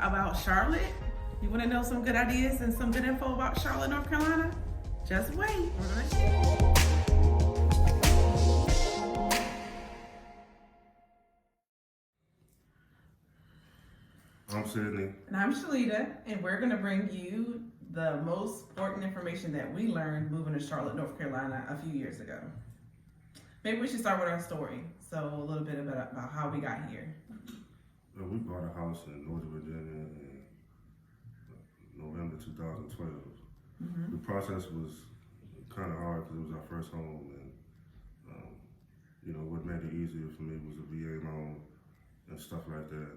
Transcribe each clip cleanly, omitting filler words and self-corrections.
about Charlotte? You want to know some good ideas and some good info about Charlotte, North Carolina? Just wait. We're going to share. I'm Sydney. And I'm Shalita, and we're going to bring you the most important information that we learned moving to Charlotte, North Carolina a few years ago. Maybe we should start with our story. So a little bit about how we got here. We bought a house in Northern Virginia in November 2012. Mm-hmm. The process was kind of hard because it was our first home, and what made it easier for me was a VA loan and stuff like that.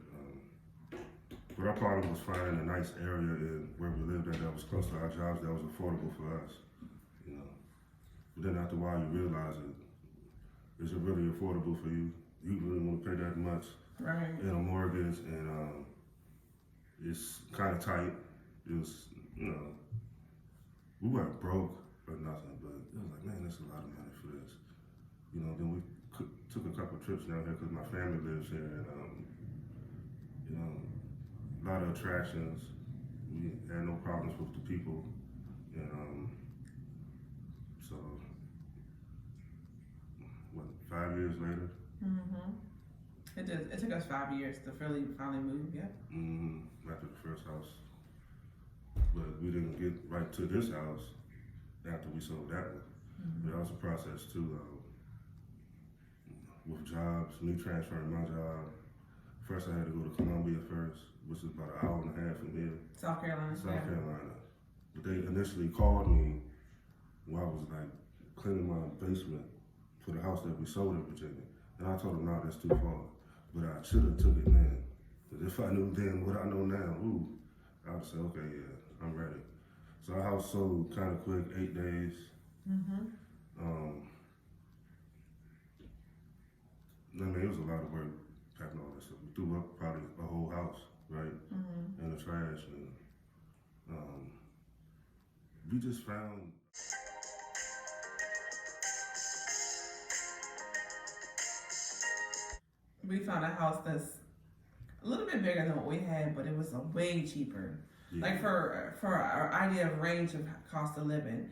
But our problem was finding a nice area in where we lived at that was close to our jobs, that was affordable for us. But then after a while, you realize is it really affordable for you? You really want to pay that much in a mortgage, and it's kind of tight. It was, we weren't broke or nothing, but it was like, man, that's a lot of money for this. Then we took a couple trips down here because my family lives here, and a lot of attractions. We had no problems with the people, and so 5 years later. Mm-hmm. It took us 5 years to finally move. Yeah. Mm-hmm. After the first house, but we didn't get right to this house after we sold that one. Mm-hmm. But that was a process too. With jobs, me transferring my job. First, I had to go to Columbia first, which is about an hour and a half from here. South Carolina. But they initially called me while I was like cleaning my basement for the house that we sold in Virginia. And I told them, no, that's too far. But I should have took it then. Because if I knew then what I know now, I would say, okay, yeah, I'm ready. So our house sold kind of quick, 8 days. Mm-hmm. It was a lot of work packing all this stuff. We threw up probably a whole house, right? Mm-hmm. In the trash. And we just found. We found a house that's a little bit bigger than what we had, but it was way cheaper. Yeah. Like for our idea of range of cost of living.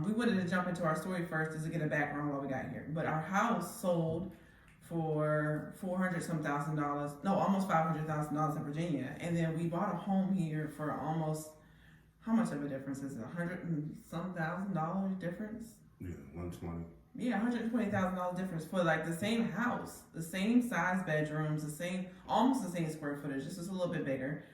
We wanted to jump into our story first just to get a background while we got here. But our house sold for $400,000, almost $500,000 in Virginia. And then we bought a home here for almost, how much of a difference is it? $100,000 and some difference? Yeah, 120. Yeah, $120,000 difference for like the same house, the same size bedrooms, almost the same square footage, just a little bit bigger,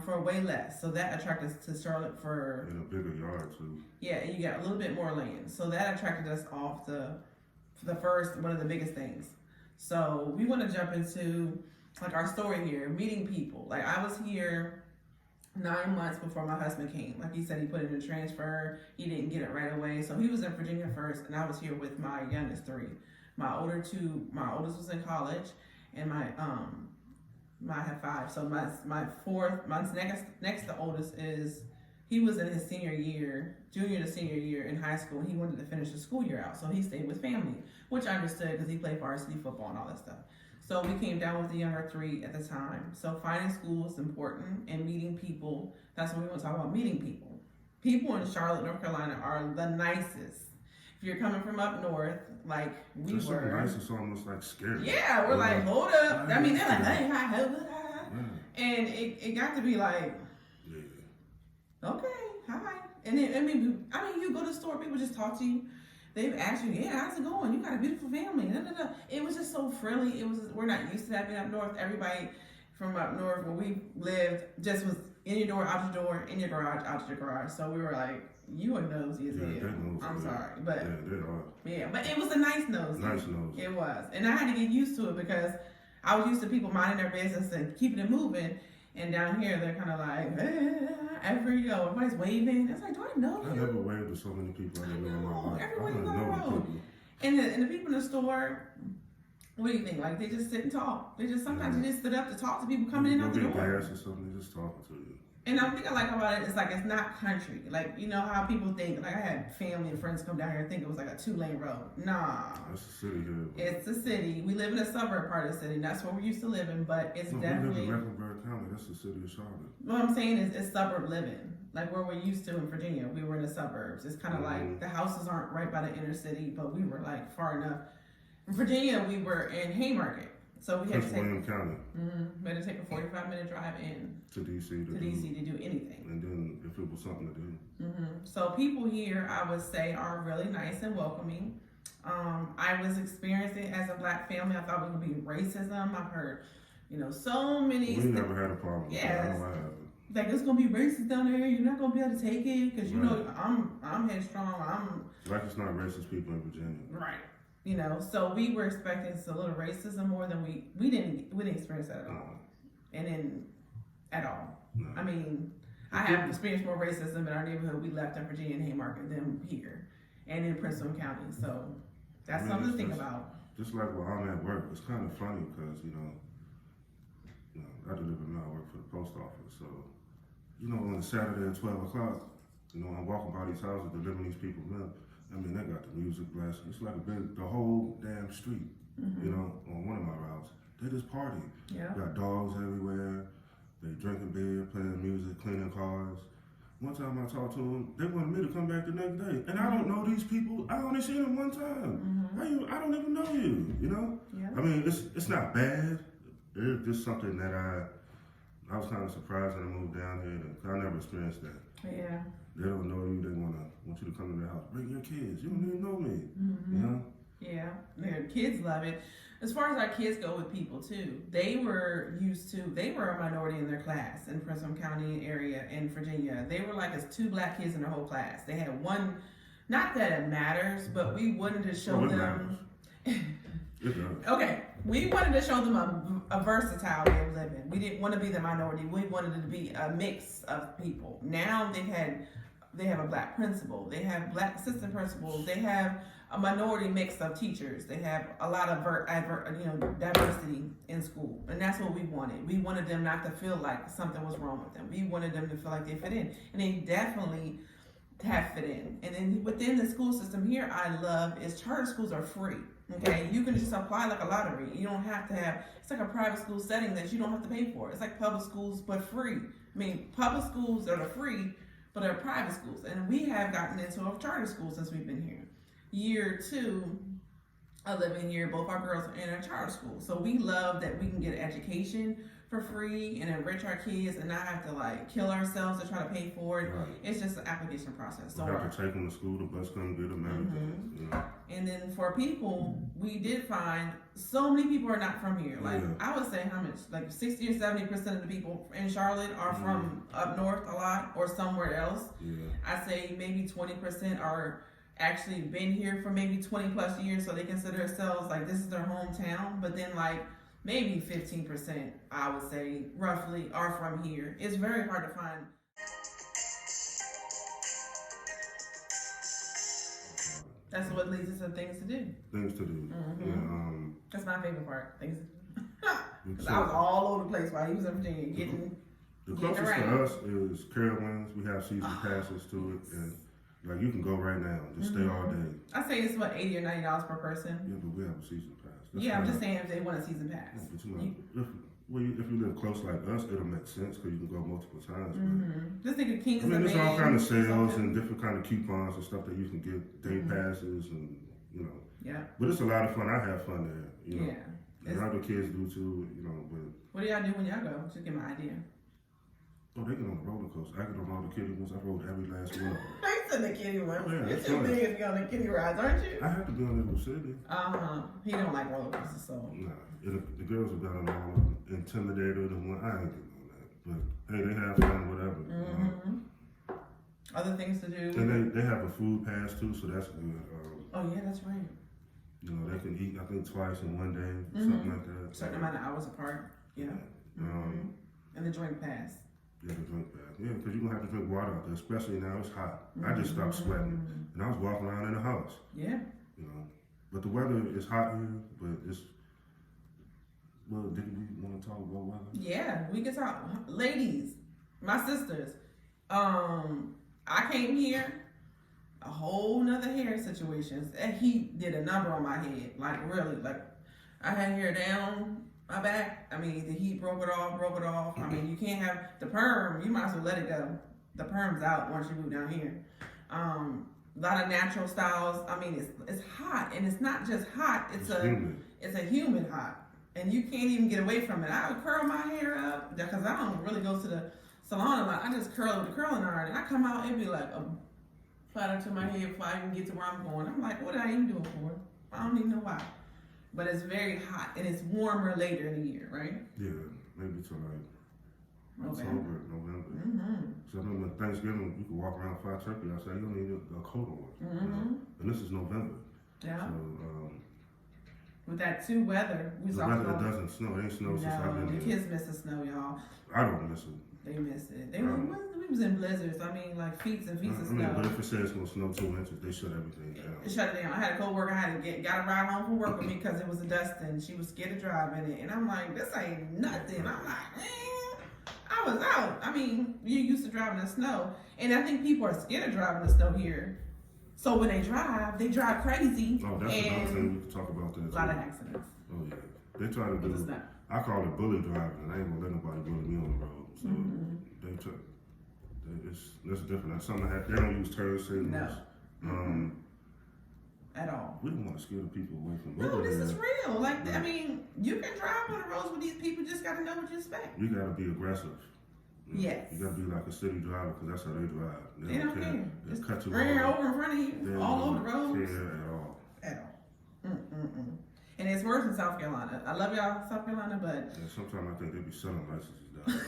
for way less. So that attracted us to Charlotte for. And a bigger yard too. Yeah, and you got a little bit more land. So that attracted us off one of the biggest things. So we want to jump into like our story here, meeting people. Like I was here 9 months before my husband came. Like he said, he put in a transfer. He didn't get it right away. So he was in Virginia first, and I was here with my youngest three. My oldest was in college, and I have 5. So my fourth, mine's next to oldest he was in his junior to senior year in high school, and he wanted to finish the school year out. So he stayed with family, which I understood because he played varsity football and all that stuff. So we came down with the younger 3 at the time. So finding school is important, and meeting people. That's what we want to talk about, meeting people. People in Charlotte, North Carolina are the nicest. If you're coming from up north, like we Just were. so nice, it's almost like scary. Yeah, we're like, hold up. I mean, they're like, hey, hi, hello, hi. Yeah. And it got to be like, Yeah. okay, hi. And then, I mean, you go to the store, people just talk to you. They've asked you, yeah, how's it going? You got a beautiful family. Da, da, da. It was just so friendly. We're not used to that being up north. Everybody from up north where we lived just was in your door, out your door, in your garage, out your garage. So we were like, you are nosy as hell. I'm sorry, but yeah, they are. Yeah, but it was a nice nose. Nice nose. It was, and I had to get used to it because I was used to people minding their business and keeping it moving. And down here, they're kind of like, everywhere you go, everybody's waving. It's like, do I know you? I never waved to so many people I didn't know in my life. Everywhere you go on the road. And the people in the store, what do you think? Like, they just sit and talk. Sometimes you just sit up to talk to people coming in and out the door. Go get gas or something, they're just talking to you. And the thing I like about it is like it's not country. Like you know how people think. Like I had family and friends come down here and think it was like a 2-lane road. Nah, That's the city here. it's the city. We live in a suburb part of the city. That's where we used to live in, but it's No, definitely. we live in Mecklenburg County. That's the city of Charlotte. What I'm saying is it's suburb living. Like where we're used to in Virginia, we were in the suburbs. It's kind of like the houses aren't right by the inner city, but we were like far enough. In Virginia, we were in Haymarket, so we had to Prince take. William County We had to take a 45-minute drive in to DC to DC to do anything. and then if it was something to do. So people here, I would say, are really nice and welcoming. I was experiencing as a black family. I thought it would be racism. I've heard, so many. We never had a problem. Yes. I don't know why happened. Like it's gonna be racist down there. You're not gonna be able to take it because I'm headstrong. Like it's not racist people in Virginia. Right. So we were expecting a little racism more than we didn't experience that at all, and then at all. No. I mean, I have experienced more racism in our neighborhood we left in Virginia and Haymarket than here, and in Prince William County. So that's something to think about. Just like while I'm at work, it's kind of funny because I deliver now. I work for the post office, so on a Saturday at 12 o'clock, I'm walking by these houses delivering these people milk. I mean, they got the music blasting. It's like the whole damn street, on one of my routes. They just party. Yeah. Got dogs everywhere. They drinking beer, playing music, cleaning cars. One time I talked to them, they wanted me to come back the next day. And I don't know these people. I only seen them one time. I don't even know you, Yeah. I mean, it's not bad. It's just something that I was kind of surprised when I moved down here. I never experienced that. Yeah. They don't know you. They want you to come to their house. Bring your kids. You don't even know me. Yeah, their kids love it. As far as our kids go with people too, they were a minority in their class in Prince William County area in Virginia. They were like as 2 black kids in their whole class. They had one, not that it matters, but we wanted to show them. Okay, we wanted to show them a versatile way of living. We didn't want to be the minority. We wanted it to be a mix of people. Now they have a black principal. They have black assistant principals. They have a minority mix of teachers. They have a lot of diversity in school, and that's what we wanted. We wanted them not to feel like something was wrong with them. We wanted them to feel like they fit in, and they definitely have fit in. And then within the school system here, I love is charter schools are free. Okay, you can just apply like a lottery. You don't have to have. It's like a private school setting that you don't have to pay for. It's like public schools but free. I mean, public schools that are free, but they're private schools, and we have gotten into a charter school since we've been here. Year 2 of living here, both our girls are in a charter school. So we love that we can get education for free and enrich our kids and not have to like kill ourselves to try to pay for it. Right. It's just an application process. So we have to take them to school, the bus come get them, And then for people, we did find so many people are not from here. Like I would say how much, like 60 or 70% of the people in Charlotte are from up north a lot or somewhere else. Yeah. I say maybe 20% are actually been here for maybe 20 plus years, so they consider themselves like this is their hometown. But then like maybe 15%, I would say roughly, are from here. It's very hard to find. That's what leads us to things to do. Things to do. That's my favorite part. Things to do. Because I was all over the place while he was in Virginia getting. The closest to us is Carowinds. We have season passes to it, and like you can go right now, just stay all day. I say it's what $80 or $90 per person. Yeah, but we have a season pass. That's I'm just saying if they want a season pass. Yeah, but if you live close like us, it'll make sense because you can go multiple times. Just think of Kings. There's all kind of sales and different kind of coupons and stuff that you can get, day passes and Yeah. But it's a lot of fun. I have fun there. Yeah. And other kids do too. But what do y'all do when y'all go? Just give me an idea. Oh, they get on the roller coaster. I get on all the kiddie ones. I rode every last one of them. I said the kiddie one. Yeah, You're too big to be on the kiddie rides, aren't you? I have to be on the city. He don't like roller coasters, so. Nah, the girls have got on all of them. Intimidated and I ain't getting on that. But hey, they have fun, whatever. Other things to do. And they have a food pass too, so that's good. Oh yeah, that's right. They can eat I think twice in one day, something like that. Certain amount of hours apart. Yeah. And the drink pass. Yeah, the drink pass. Yeah, because you're gonna have to drink water out there, especially now it's hot. I just stopped sweating, and I was walking around in the house. Yeah. But the weather is hot here, but it's. Well, did we want to talk about weather? Yeah, we can talk. Ladies, My sisters. I came here, a whole nother hair situations. And he did a number on my head. Like really, like I had hair down my back. I mean, the heat broke it off. I mean, you can't have the perm, you might as well let it go. The perm's out once you move down here. A lot of natural styles. I mean, it's hot, and it's not just hot. It's a humid hot, and you can't even get away from it. I would curl my hair up because I don't really go to the salon a lot. I just curl with the curling iron, and I come out and be like a platter to my head before I even get to where I'm going. I'm like, what are I even doing for? I don't even know why. But it's very hot, and it's warmer later in the year, right? Yeah, maybe to like November. November. Mm-hmm. So I remember Thanksgiving, you could walk around fried turkey outside, you don't need a coat on. Mm-hmm. You know? And this is November. Yeah. So, With that too weather, we the talked weather, it about. doesn't snow. It ain't snow since I've No, been the here. kids miss the snow, y'all. I don't miss it. They miss it. We was in blizzards. I mean, like feet and feet of I mean, snow. but if it says it's gonna snow 2 inches, they shut everything down. It shut it down. I had a coworker. I had to got a ride home from work with me because it was a dusting. She was scared to drive in it, and I'm like, this ain't nothing. I'm like, I was out. I mean, you used to driving in the snow, and I think people are scared of driving in the snow here. So when they drive crazy. Oh, that's another thing we can talk about that. A lot of accidents. Oh yeah, they try to But it's do. not. I call it bully driving, and I ain't gonna let nobody bully me on the road. So they took. It's different. That's something I had. They don't use turn signals. No. At all. We don't want to scare the people away from. No, this there. is real. Like, I mean, you can drive on the roads with these people. Just got to know what you expect. You gotta be aggressive. You know? Yes. You gotta be like a city driver because that's how they drive. They don't care. They Just cut you ran off. over in front of you, They all don't over the roads. care at all. At all. Mm-mm-mm. And it's worse in South Carolina. I love y'all, South Carolina, but Yeah, sometimes I think they be selling licenses down there.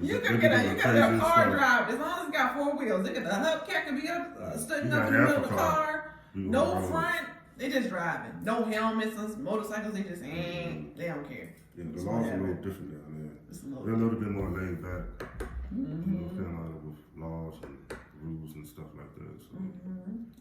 you They can be get a doing car crazy stuff. drive as long as it's got 4 wheels. Look at the hubcap can be up, sitting You up got in the middle half of a the car. car. You on No the road. front. They just driving. No helmets. Motorcycles. They just they don't care. Yeah, the It's laws are a whatever. little different down there. It's a They're a little. little bit more laid back. You know, Mm-hmm. Carolina with laws and rules and stuff like that. So.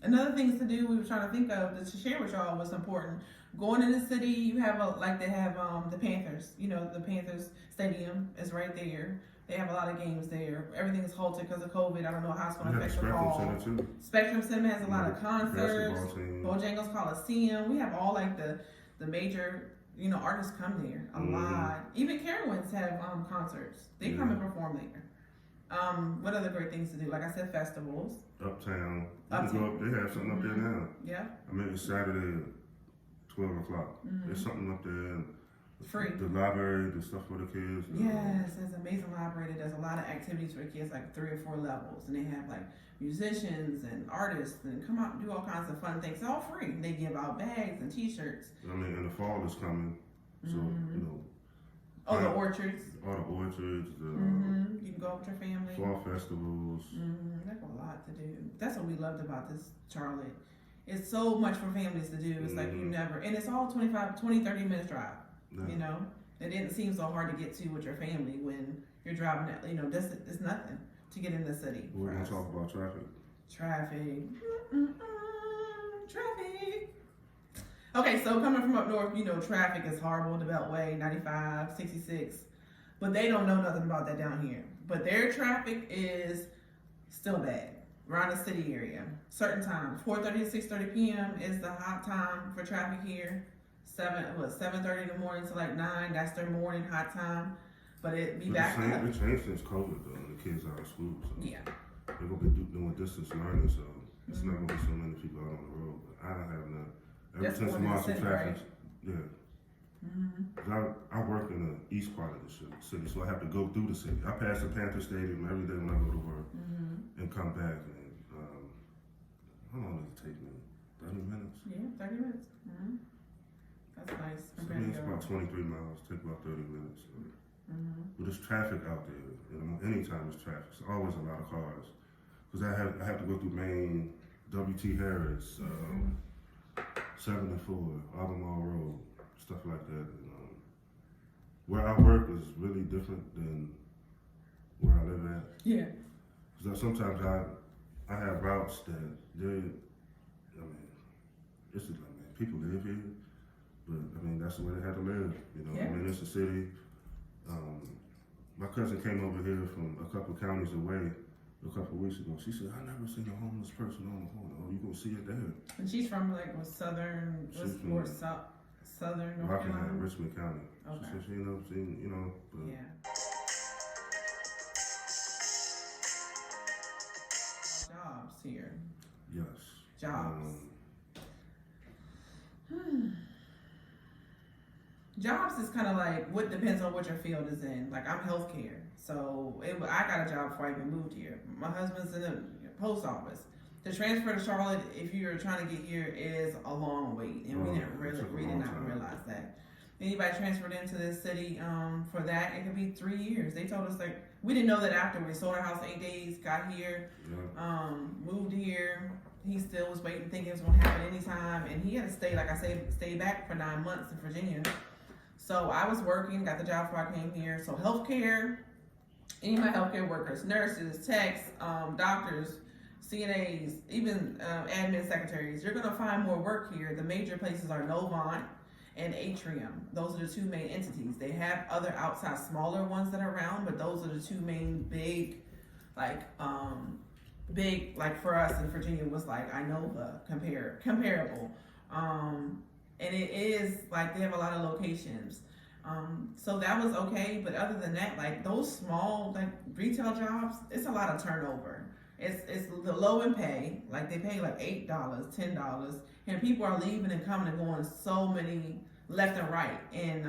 Another things to do we were trying to think of to share with y'all was important. Going in the city, you have they have the Panthers. You know, the Panthers stadium is right there. They have a lot of games there. Everything is halted because of COVID. I don't know how it's going You to have affect the Spectrum fall. Center too. Spectrum Center has a lot of concerts. Basketball team. Bojangles Coliseum. We have all like the major artists come there a lot. Even Carowinds have concerts. They come and perform there. What other great things to do? Like I said, festivals. Uptown. You can go up, they have something up there now. Yeah, I mean, it's Saturday at 12 o'clock. There's something up there. free. The library, the stuff for the kids. Yes, there's an amazing library that does a lot of activities for the kids, like 3 or 4 levels, and they have like musicians and artists and come out and do all kinds of fun things. It's all free. They give out bags and T-shirts. I mean, and the fall is coming. So, you know, Oh, the orchards. all the orchards, the You can go with your family. fall festivals. There's a lot to do. That's what we loved about this Charlotte. It's so much for families to do. It's like you never, and it's all 20, 30 minutes drive. Yeah. You know, it didn't seem so hard to get to with your family when you're driving. This is nothing to get in the city. We're for going us. to talk about traffic. Traffic. Traffic. Okay, so coming from up north, traffic is horrible. The Beltway, 95, 66. But they don't know nothing about that down here. But their traffic is still bad around the city area. Certain times, 4:30 to 6:30 p.m. is the hot time for traffic here. 7:30 in the morning to like 9. That's their morning hot time. But it be But back up. it changed since COVID though, and the kids out of school. So Yeah. they're going to be doing distance learning, so it's not going to be so many people out on the road. But I don't have none. Ever That's since more than the Marshall city, traffic, right? yeah. 'Cause I work in the east part of the city, so I have to go through the city. I pass the Panther Stadium every day when I go to work and come back. And how long does it take me? 30 minutes? Yeah, 30 minutes. That's nice. So I mean, it's about 23 miles. Take about 30 minutes. So. But there's traffic out there. Anytime there's traffic, there's always a lot of cars. Because I have to go through Maine, W.T. Harris, 74, Albemarle Road, stuff like that. And, where I work is really different than where I live at. Yeah. Because sometimes I have routes that this is like, man, people live here, but I mean, that's the way they have to live. I Yeah. mean, it's a city. My cousin came over here from a couple counties away a couple weeks ago. She said, "I never seen a homeless person on the corner. Oh, you gonna see it there?" And she's from like southern, She's what's from more southern North Rockingham, Carolina. Richmond County. Okay. She said she ain't never seen, but Yeah. Jobs here. yes. Jobs. Jobs is kind of like what depends on what your field is in. Like I'm healthcare, so I got a job before I even moved here. My husband's in the post office. The transfer to Charlotte, if you're trying to get here, is a long wait, and we did not realize that. Anybody transferred into this city for that, it could be 3 years. They told us like we didn't know that after we sold our house 8 days, got here, moved here. He still was waiting, thinking it was gonna happen anytime, and he had to stay, like I said, stay back for 9 months in Virginia. So I was working, got the job before I came here. So healthcare, any of my healthcare workers, nurses, techs, doctors, CNAs, even admin secretaries, you're gonna find more work here. The major places are Novant and Atrium. Those are the two main entities. They have other outside smaller ones that are around, but those are the two main big for us in Virginia was like Inova comparable. And it is like they have a lot of locations. So that was okay, but other than that, like those small like retail jobs, it's a lot of turnover. It's the low in pay, like they pay like $8, $10, and people are leaving and coming and going so many left and right. And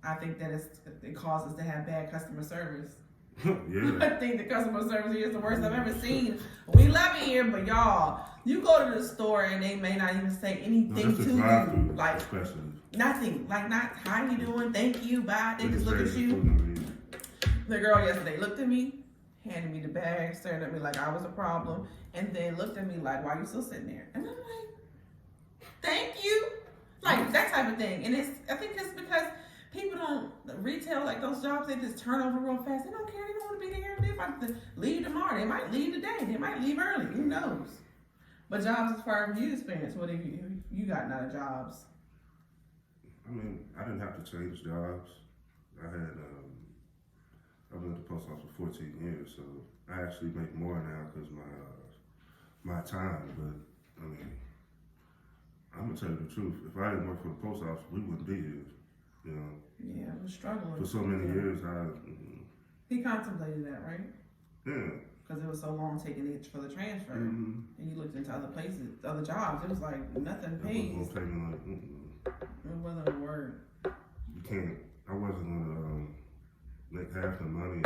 I think that it causes to have bad customer service. Yeah. I think the customer service here is the worst I've ever seen. We love it here, but y'all, you go to the store and they may not even say anything to you. Like especially. Nothing. Like not how you doing, thank you, bye. They just look at you. The girl yesterday looked at me, handed me the bag, stared at me like I was a problem, and then looked at me like, why are you still sitting there? And I'm like, thank you. Like that type of thing. And I think it's because people don't retail like those jobs, they just turn over real fast. They don't care, they don't want to be there. They might leave tomorrow, they might leave today, they might leave early, who knows? But jobs as far as you experience, what have you gotten out of jobs? I mean, I didn't have to change jobs. I've been at the post office for 14 years, so I actually make more now because my time. But I mean, I'm gonna tell you the truth. If I didn't work for the post office, we wouldn't be here. Yeah, I was struggling for so many years. He contemplated that, right? Yeah. Because it was so long taking it for the transfer, Mm-hmm. and you looked into other places, other jobs. It was like nothing pays. It wasn't a word. You can't. I wasn't gonna make half the money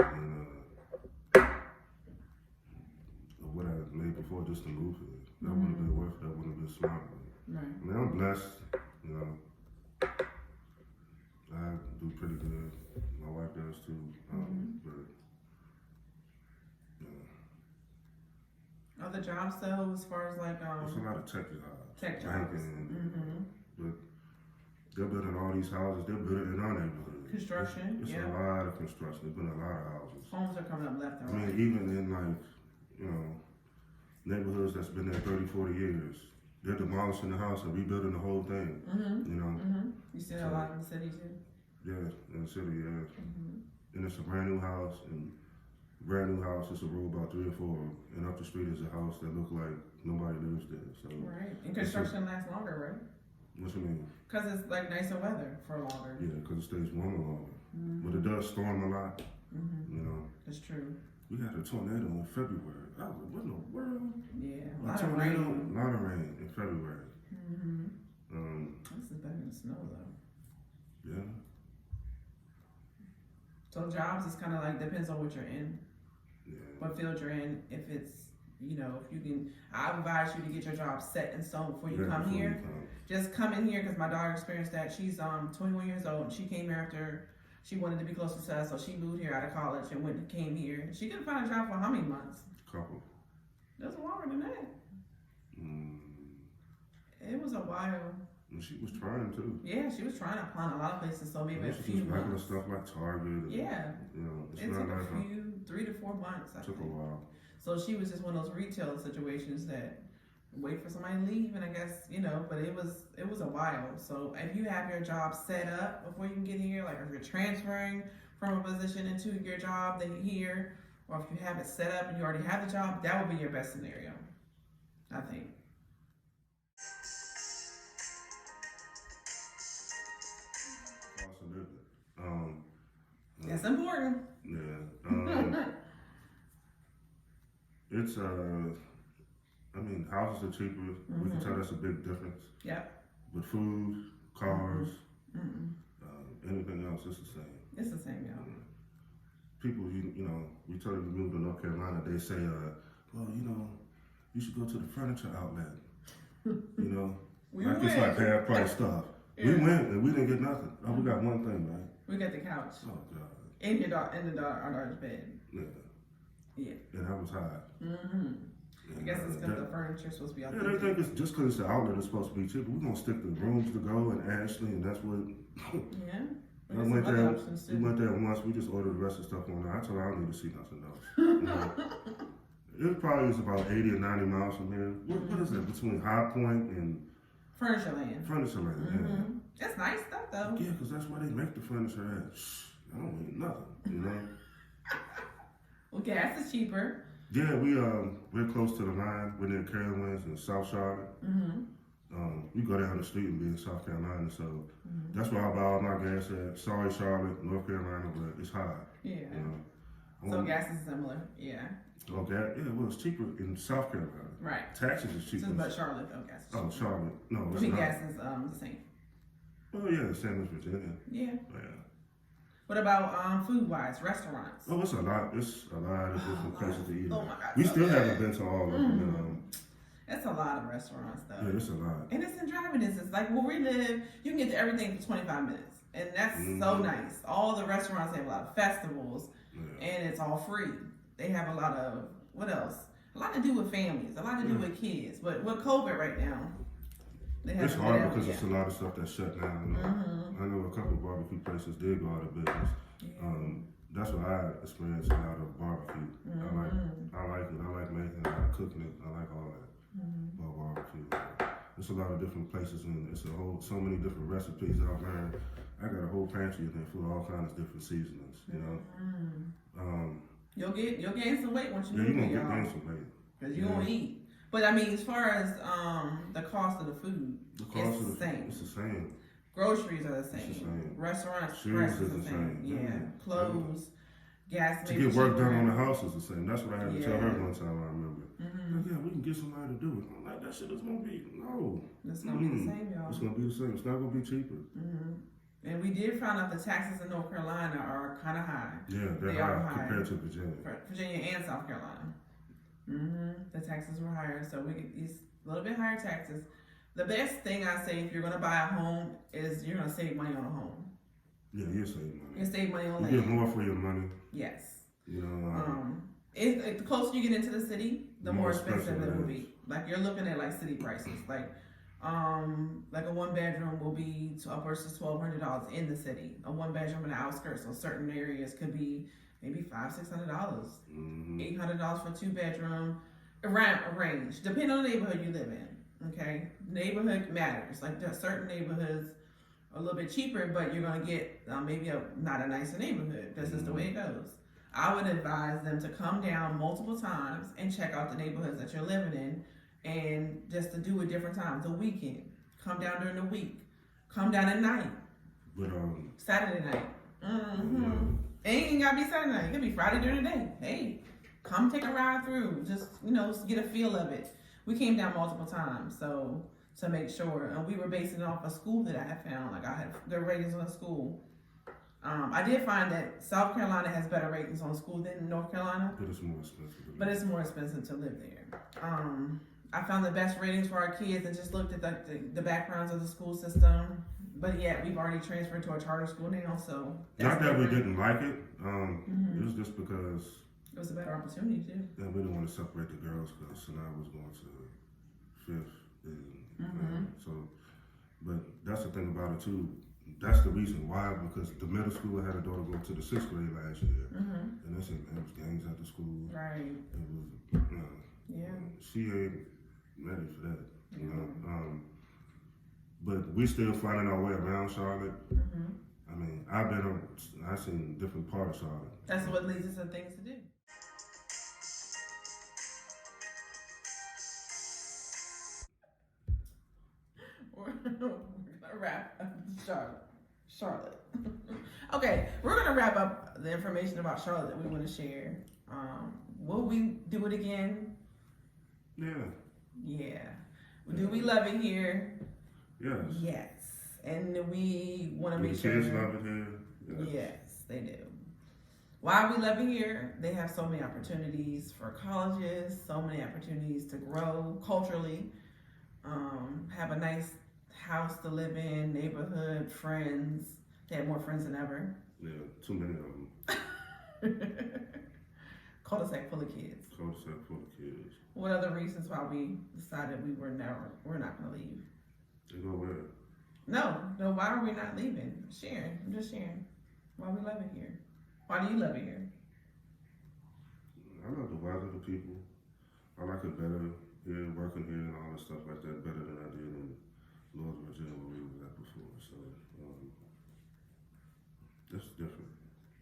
what I made before just to move here. That wouldn't have been worth it. That wouldn't have been smart. Right. I mean, I'm blessed. I do pretty good. My wife does too. But other jobs though, as far as like there's a lot of tech jobs. Tech jobs. But they're building all these houses. They're building in our neighborhood. Construction. It's a lot of construction. There's been a lot of houses. Homes are coming up left and right. I mean, even in like neighborhoods that's been there 30, 40 years, they're demolishing the house and rebuilding the whole thing. You see that a lot in the city too. Yeah, in the city, yeah. And it's a brand new house, it's a row about 3 or 4, and up the street is a house that look like nobody lives there. So right, and construction lasts longer, right? What you mean? Because it's like nicer weather for longer. Yeah, because it stays warmer longer. But it does storm a lot. It's true. We had a tornado in February. I was like, what in the world? Yeah, a A lot of tornado, rain. a lot of rain in February. This is better than snow though. Yeah. So jobs is kind of like depends on what you're in, Yeah. what field you're in. If it's if you can, I advise you to get your job set in stone before you come here. Just come in here because my daughter experienced that. She's 21 years old. She came here after she wanted to be closer to us, so she moved here out of college and came here. She couldn't find a job for how many months? Couple. That's longer than that. It was a while. And she was trying to. Yeah, she was trying to apply in a lot of places, so maybe a few regular months. stuff like Target. And, Yeah. It's It not took like a few, 3 to 4 months. I took a think. while. So she was just one of those retail situations that wait for somebody to leave, and I guess but it was a while. So if you have your job set up before you can get here, like if you're transferring from a position into your job that here, or if you have it set up and you already have the job, that would be your best scenario, I think. Cost of living. That's important. Yeah. It's I mean, houses are cheaper. We can tell that's a big difference. Yep. But food, cars, Mm-mm. anything else, it's the same. It's the same, y'all. People, you know, we tell them to move to North Carolina, they say, well, you know, you should go to the furniture outlet. You know, We like went. it's like half price stuff. Yeah. We went and we didn't get nothing. Oh, we got one thing, right? We got the couch Oh God. in our daughter's bed. Yeah. Yeah. And that was high. Mm-hmm. I And, guess it's because that- the furniture's supposed to be out Yeah, there. they think it's just because it's the outlet it's supposed to be cheaper. We're gonna stick to rooms to go and Ashley, and that's what. Yeah. I There's went some other there. options We too. went there once. We just ordered the rest of the stuff online. I told her I don't need to see nothing else. You know? It probably is about 80 or 90 miles from here. What is that between High Point and Furniture land. Furniture Land? Mm-hmm. That's nice stuff though. Yeah, because that's where they make the furniture at. Shh, I don't need nothing. You know. Well, gas is cheaper. Yeah, we're close to the line. We're near Carolyn's in South Charlotte. Mm-hmm. We go down the street and be in South Carolina, so that's where I buy all my gas at. Sorry, Charlotte, North Carolina, but it's high. Yeah. You know. So gas is similar. Yeah. Oh, gas? Yeah, well, it's cheaper in South Carolina. Right. Taxes is So, cheaper. but Charlotte, though, gas is cheaper. Oh, Charlotte. No, I it's mean, not. gas is the same. Oh, yeah, the same as Virginia. Yeah. Yeah. What about food wise, restaurants? Oh, it's a lot. It's a lot of different places to eat. Oh my God. We so still good. haven't been to all of them. You know. It's a lot of restaurants though. Yeah, it's a lot. And it's in driving distance. Like where we live, you can get to everything for 25 minutes. And that's so nice. All the restaurants have a lot of festivals Yeah. and it's all free. They have a lot of, what else? A lot to do with families, a lot to do with kids. But with COVID right now, they have It's hard because it's a lot of stuff that's shut down. You know? I know a couple of barbecue places did go out of business. That's what I experienced a lot of barbecue. I like it. I like making it. I like cooking it. I like all that about barbecue. There's a lot of different places and it's so many different recipes I've learned. I got a whole pantry in there full of all kinds of different seasonings. You know. You'll gain some weight once you Yeah, you move gonna here, get y'all. gain some weight. Because you're gonna eat. But I mean, as far as the cost of the food, The cost it's of the same. it's the same. Groceries are the same. It's the same. Restaurants, Shoes prices is the the same. same. Yeah. Clothes, gas. To maybe get work cheaper. done on the house is the same. That's what I had to tell her Yeah. one time. I remember. Like, yeah, we can get somebody to do it. I'm like, that shit is gonna be no. It's gonna be the same, y'all. It's gonna be the same. It's not gonna be cheaper. And we did find out the taxes in North Carolina are kind of high. Yeah, they're They are high high. compared to Virginia. For Virginia and South Carolina. The taxes were higher, so we get these little bit higher taxes. The best thing I say if you're gonna buy a home is you're gonna save money on a home. Yeah, you save money. You save money on You get land. more for your money. Yes. You know. The closer you get into the city, the more expensive it will is. be. Like you're looking at like city prices. Like a 1 bedroom will be upwards to $1,200 in the city. A 1 bedroom in the outskirts, so certain areas could be maybe $500-600. $800 for 2 bedroom. Around a range, depending on the neighborhood you live in. Okay, neighborhood matters. Like there are certain neighborhoods are a little bit cheaper, but you're gonna get maybe not a nicer neighborhood. That's just the way it goes. I would advise them to come down multiple times and check out the neighborhoods that you're living in, and just to do it different times. The weekend, come down during the week, come down at night, But Saturday night. It ain't gotta be Saturday night. It could be Friday during the day. Hey, come take a ride through. Just get a feel of it. We came down multiple times, so to make sure, and we were basing it off a school that I had found. Like I had good ratings on a school. I did find that South Carolina has better ratings on school than North Carolina, it's more expensive. but it's more expensive to live there. I found the best ratings for our kids and just looked at the backgrounds of the school system. But yet we've already transferred to a charter school now, so Not that we different. didn't like it. It was just because It was a better opportunity too. we didn't want to separate the girls because Sanaa was going to 5th. So, but that's the thing about it too. That's the reason why, because the middle school had a daughter go to the 6th grade last year, and they said it was gangs at the school. Right. It was, Yeah. she ain't ready for that, you know. But we still finding our way around Charlotte. I mean, I've seen different parts of it. That's what leads us to things to do. We're gonna wrap up Charlotte. Okay, we're gonna wrap up the information about Charlotte that we want to share. Will we do it again? Yeah. Yeah. Do we love it here? Yes. Yes. And we want to Do make the sure. kids love it here? Yes, they do. Why we love it here? They have so many opportunities for colleges, so many opportunities to grow culturally, have a nice house to live in, neighborhood, friends. They have more friends than ever. Yeah, too many of them. Cul-de-sac full of kids. Cul-de-sac full of kids. What other reasons why we decided we're not gonna leave? They go where? No, why are we not leaving? Sharing. I'm just sharing. Why we love it here. Why do you love it here? I love the weather, the people. I like it better here, working here and all that stuff like that, better than I did in North Virginia where we was at before. So, it's different.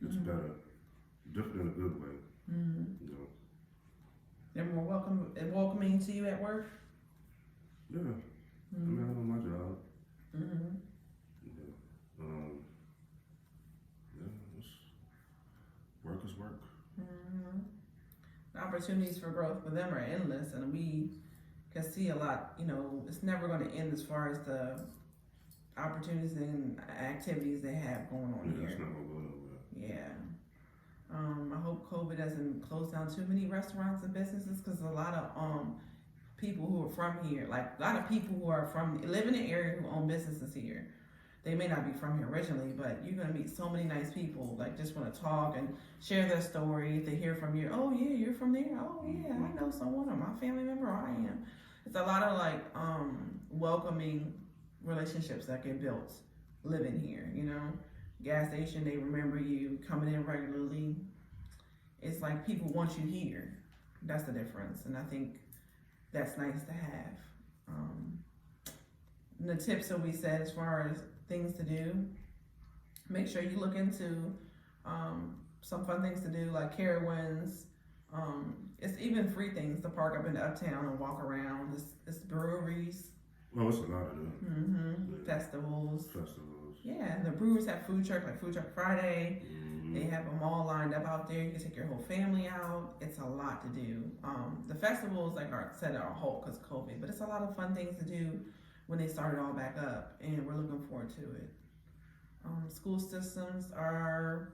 It's better. Different in a good way. Mm-hmm. You know? They're more welcoming to you at work? Yeah. I Mm-hmm. mean, I know my job. Mm-hmm. Work is work. Mm-hmm. The opportunities for growth for them are endless, and we can see a lot. You know, it's never going to end as far as the opportunities and activities they have going on Yeah, here. it's not gonna go nowhere. Yeah. I hope COVID doesn't close down too many restaurants and businesses, because a lot of people who are from here, like a lot of people who are live in the area who own businesses here. They may not be from here originally, but you're gonna meet so many nice people, like just want to talk and share their story. They hear from you, oh yeah, you're from there. Oh yeah, I know someone, or my family member, or I am. It's a lot of like welcoming relationships that get built living here. You know, gas station, they remember you coming in regularly. It's like people want you here. That's the difference, and I think that's nice to have. The tips that we said as far as things to do, make sure you look into some fun things to do like Carowinds. It's even free things to park up in the uptown and walk around. It's breweries. Well, it's a lot of them. Mm-hmm. Yeah. Festivals. Festivals. Yeah, the brewers have food truck, like Food Truck Friday. Mm-hmm. They have them all lined up out there. You can take your whole family out. It's a lot to do. The festivals are set on hold because of COVID, but it's a lot of fun things to do when they start it all back up, and we're looking forward to it. School systems are,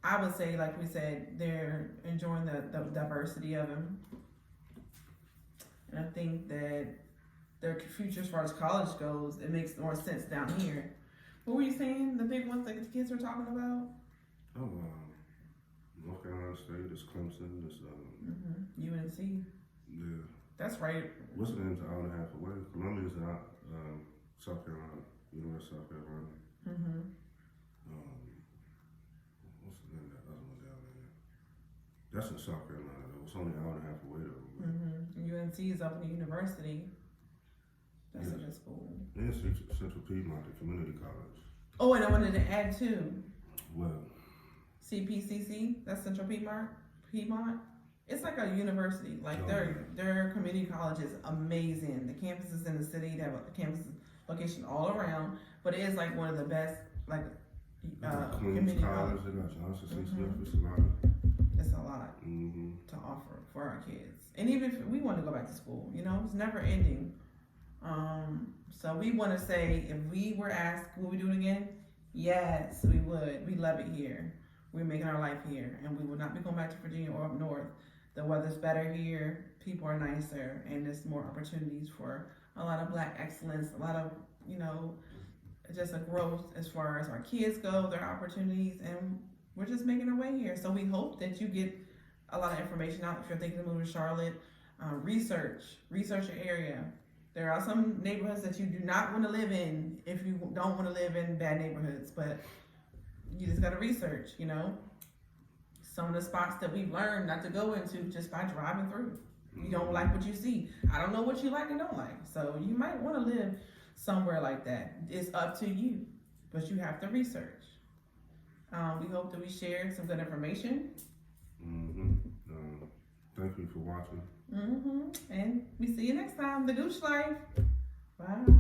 I would say, like we said, they're enjoying the diversity of them. And I think that their future as far as college goes, it makes more sense down here. What were you saying? The big ones that the kids were talking about? Oh, North Carolina State, it's Clemson, it's UNC. yeah. That's right. What's the name's an hour and a half away? Columbia's out, South Carolina, University of South Carolina. Mm-hmm. What's the name of that other one down there? That's in South Carolina though. It's only an hour and a half away though. UNC is up in the university. That's Yes. a good school. And Central Piedmont, the community college. Oh, and I wanted to add too, Well, CPCC, that's Central Piedmont. It's like a university. Like Oh, their community college is amazing. The campuses in the city, they have a campus location all around, but it is like one of the best they got Queens community College, college. they got Johnson C. Mhm. Smith, it's a lot. It's a lot Mm-hmm. to offer for our kids. And even if we want to go back to school, you know, it's never ending. So we want to say, if we were asked, would we do it again? Yes, we would. We love it here. We're making our life here, and we will not be going back to Virginia or up north. The weather's better here, people are nicer, and there's more opportunities for a lot of Black excellence, a lot of, you know, just a growth as far as our kids go, their opportunities, and we're just making our way here. So we hope that you get a lot of information out. If you're thinking of moving to Charlotte, research your area. There are some neighborhoods that you do not want to live in if you don't want to live in bad neighborhoods, but you just got to research, you know. Some of the spots that we've learned not to go into just by driving through. You don't like what you see. I don't know what you like and don't like. So you might want to live somewhere like that. It's up to you. but you have to research. We hope that we shared some good information. Thank you for watching. And we see you next time. The Gooch Life. Bye.